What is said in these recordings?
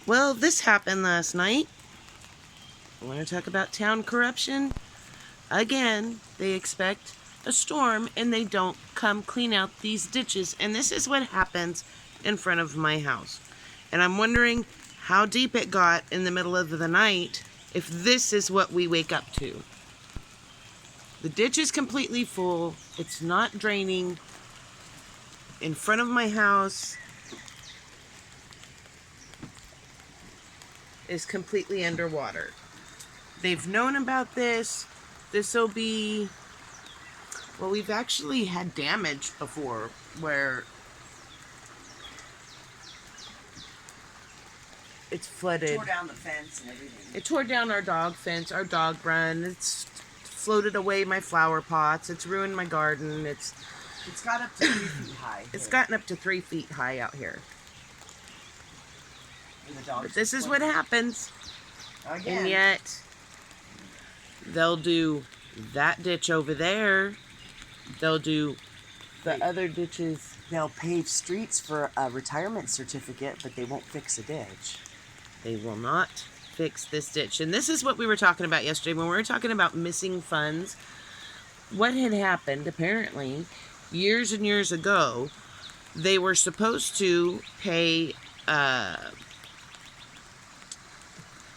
Well, this happened last night. I want to talk about town corruption. Again, they expect a storm and they don't come clean out these ditches. And this is what happens in front of my house. And I'm wondering how deep it got in the middle of the night if this is what we wake up to. The ditch is completely full. It's not draining. In front of my house is completely underwater. They've known about this. This will be... Well, we've actually had damage before where it's flooded. It tore down the fence and everything. It tore down our dog fence, our dog run. It's floated away my flower pots. It's ruined my garden. It's got up to 3 feet high. It's gotten up to 3 feet high out here. But this is what happens. Again. And yet, they'll do that ditch over there. They'll do the other ditches. They'll pave streets for a retirement certificate, but they won't fix a ditch. They will not fix this ditch. And this is what we were talking about yesterday when we were talking about missing funds. What had happened, apparently, years and years ago, they were supposed to pay,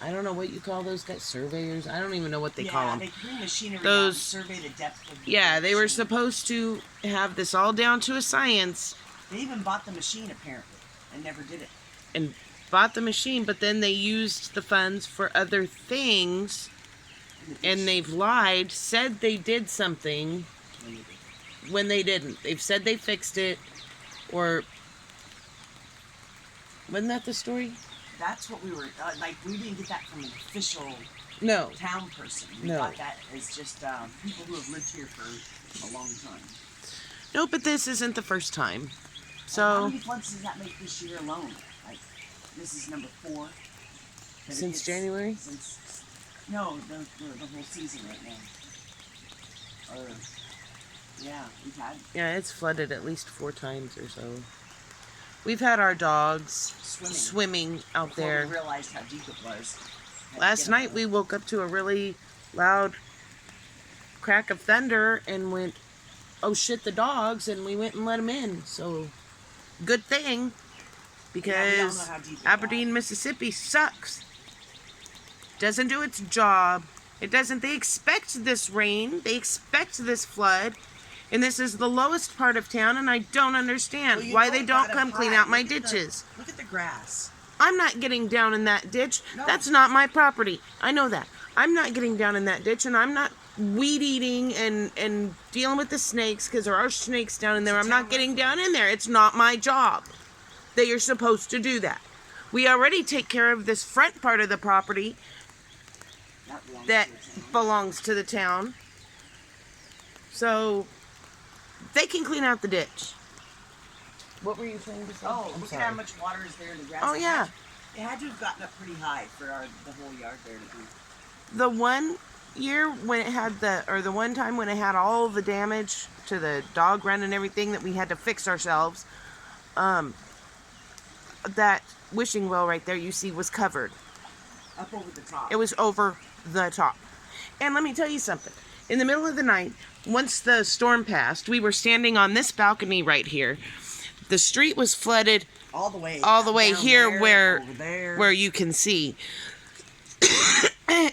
I don't know what you call those guys, surveyors? I don't even know what they call them. Yeah, they bring machinery those, out and survey the depth of the yeah, they were machine. supposed to have this all down to a science. They even bought the machine, apparently, and never did it. And bought the machine, but then they used the funds for other things, and they've lied, said they did something when they didn't. They've said they fixed it, or... Wasn't that the story? That's what we were, we didn't get that from an official town person. We got that as just people who have lived here for a long time. No, but this isn't the first time. So how many floods does that make this year alone? Like, this is number 4. Since January? No, the whole season right now. Or, yeah, we've had... Yeah, it's flooded at least 4 times or so. We've had our dogs swimming out there. We realized how deep it was. Last night we woke up to a really loud crack of thunder and went, oh shit, the dogs, and we went and let them in. So, good thing, because Aberdeen, Mississippi sucks. Doesn't do its job. It doesn't. They expect this rain. They expect this flood. And this is the lowest part of town, and I don't understand why they don't come clean out my ditches. Look at the grass. I'm not getting down in that ditch. No. That's not my property. I know that. I'm not getting down in that ditch, and I'm not weed eating and dealing with the snakes, because there are snakes down in there. I'm not getting down in there. It's not my job. They are supposed to do that. We already take care of this front part of the property that belongs to the town. So... they can clean out the ditch. What were you saying to say? Oh, look at how much water is there in the grass. Oh, yeah. It had to have gotten up pretty high for the whole yard there to be. The one year when it had the one time when it had all the damage to the dog run and everything that we had to fix ourselves, that wishing well right there you see was covered. Up over the top. It was over the top. And let me tell you something. In the middle of the night, once the storm passed, we were standing on this balcony right here. The street was flooded all the way here there, where you can see.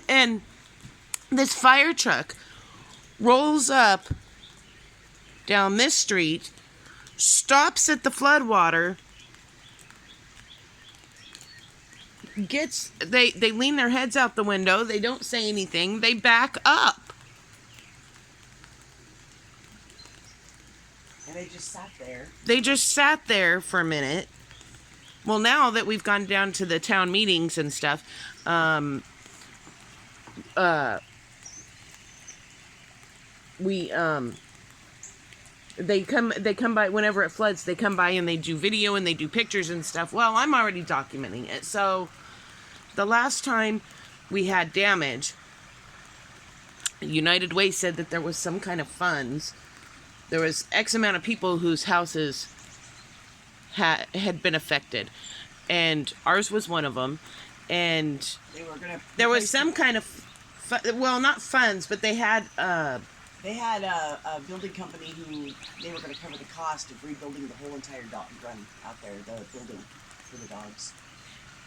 And this fire truck rolls up down this street, stops at the floodwater, they lean their heads out the window, they don't say anything, they back up. They just sat there. They just sat there for a minute. Well, now that we've gone down to the town meetings and stuff, they come by whenever it floods. They come by and they do video and they do pictures and stuff. Well, I'm already documenting it. So, the last time we had damage, United Way said that there was some kind of funds. There was X amount of people whose houses had been affected. and ours was one of them. And they were gonna. There was some kind of, well, not funds, but they had. They had a building company who they were going to cover the cost of rebuilding the whole entire dog run out there, the building for the dogs.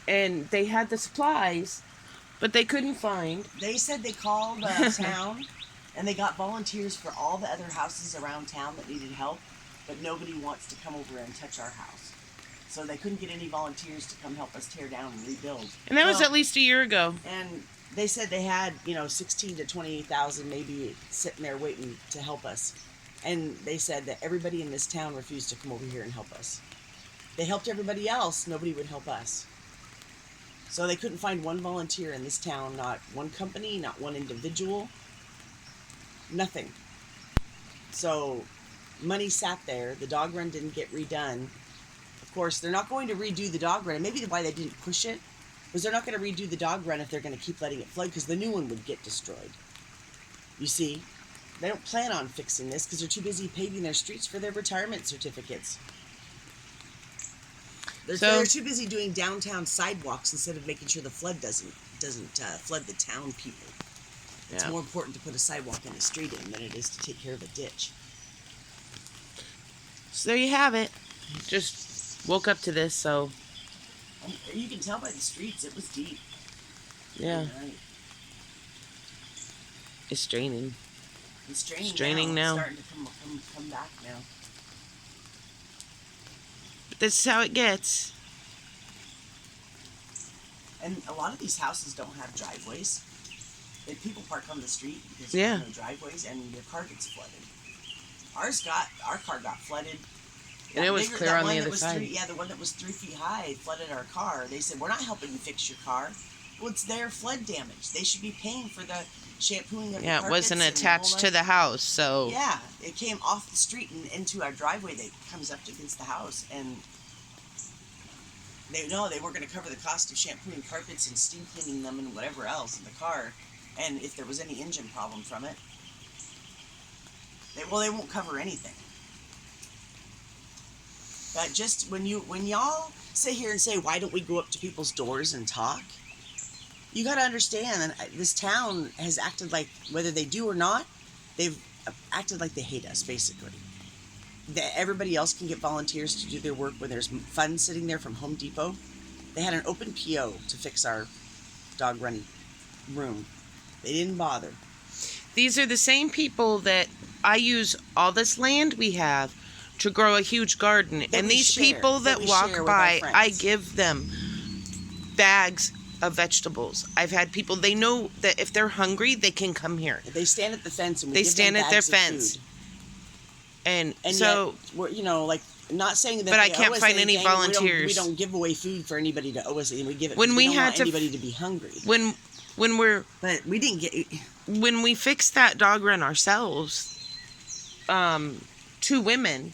And they had the supplies, but they couldn't find. They said they called town, and they got volunteers for all the other houses around town that needed help, but nobody wants to come over and touch our house. So they couldn't get any volunteers to come help us tear down and rebuild. And that was at least a year ago. And they said they had, 16 to 20,000 maybe sitting there waiting to help us. And they said that everybody in this town refused to come over here and help us. They helped everybody else, nobody would help us. So they couldn't find one volunteer in this town, not one company, not one individual, nothing. So money sat there, the dog run didn't get redone. Of course, they're not going to redo the dog run, and maybe why they didn't push it was they're not going to redo the dog run if they're going to keep letting it flood, because the new one would get destroyed. You see, they don't plan on fixing this because they're too busy paving their streets for their retirement certificates. They're too busy doing downtown sidewalks instead of making sure the flood doesn't flood the town people. It's more important to put a sidewalk and a street in than it is to take care of a ditch. So there you have it. Just woke up to this, so. You can tell by the streets, it was deep. Yeah. It's draining. It's draining now. It's starting to come back now. But this is how it gets. And a lot of these houses don't have driveways. And people park on the street because there's no driveways, and your car gets flooded. Our car got flooded. And it was clear on the other side. The one that was 3 feet high flooded our car. They said, we're not helping you fix your car. Well, it's their flood damage. They should be paying for the shampooing of the carpets. Yeah, it wasn't attached to the house, so. Yeah, it came off the street and into our driveway that comes up against the house. And they weren't going to cover the cost of shampooing carpets and steam cleaning them and whatever else in the car. And if there was any engine problem from it, they won't cover anything. But just when y'all sit here and say, why don't we go up to people's doors and talk? You got to understand that this town has acted like, whether they do or not, they've acted like they hate us, basically. That everybody else can get volunteers to do their work when there's funds sitting there from Home Depot. They had an open PO to fix our dog run room. They didn't bother. These are the same people that I use all this land we have to grow a huge garden. And these people that walk by, I give them bags of vegetables. I've had people, they know that if they're hungry, they can come here. They stand at the fence and they stand at their fence. And so, we're, not saying that. But I can't find any volunteers. We don't give away food for anybody to owe us, and we give it when we don't had want anybody to be hungry. But we didn't get. When we fixed that dog run ourselves, 2 women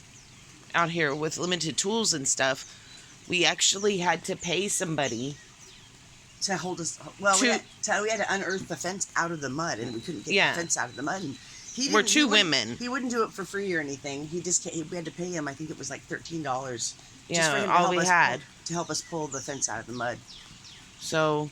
out here with limited tools and stuff, we actually had to pay somebody to hold us. Well, we had to unearth the fence out of the mud, and we couldn't get the fence out of the mud. And we're 2 women. He wouldn't do it for free or anything. We had to pay him. I think it was like $13. Yeah, for him all we had to help us pull the fence out of the mud. So,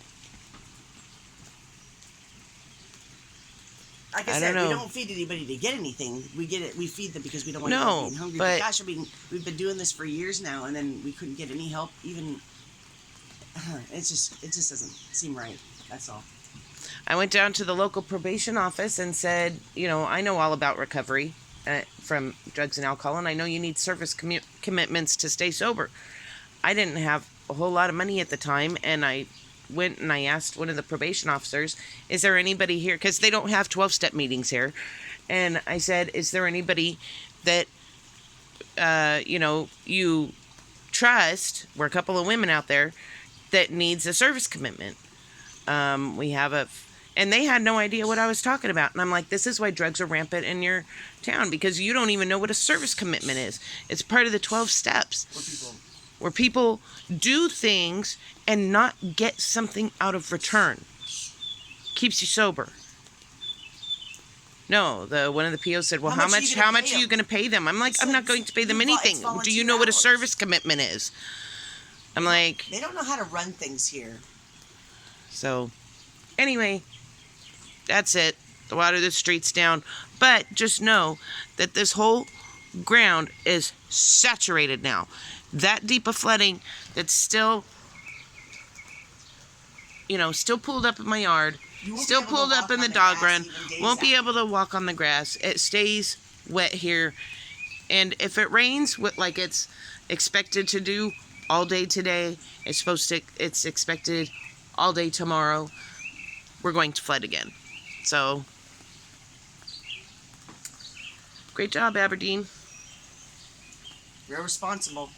like I said, we don't feed anybody to get anything. We get it. We feed them because we don't want them being hungry. But gosh, we've been doing this for years now, and then we couldn't get any help. Even it just doesn't seem right. That's all. I went down to the local probation office and said, I know all about recovery from drugs and alcohol, and I know you need service commitments to stay sober. I didn't have a whole lot of money at the time, and I went and I asked one of the probation officers, is there anybody here? Because they don't have 12-step meetings here. And I said, is there anybody that, you trust, we're a couple of women out there, that needs a service commitment? And they had no idea what I was talking about. And I'm like, this is why drugs are rampant in your town, because you don't even know what a service commitment is. It's part of the 12 steps. Where people do things and not get something out of return. Keeps you sober. No, one of the POs said, well, how much are you going to pay them? I'm like, I'm not going to pay them anything. Do you know what a service commitment is? I'm like, They don't know how to run things here. so anyway, that's it. The water the streets down. But just know that this whole ground is saturated now. That deep of flooding that's still, still pulled up in my yard, still pulled up in the dog run, won't be able to walk on the grass. It stays wet here. And if it rains, like it's expected to do all day today, it's expected all day tomorrow, we're going to flood again. So, great job, Aberdeen. You're responsible.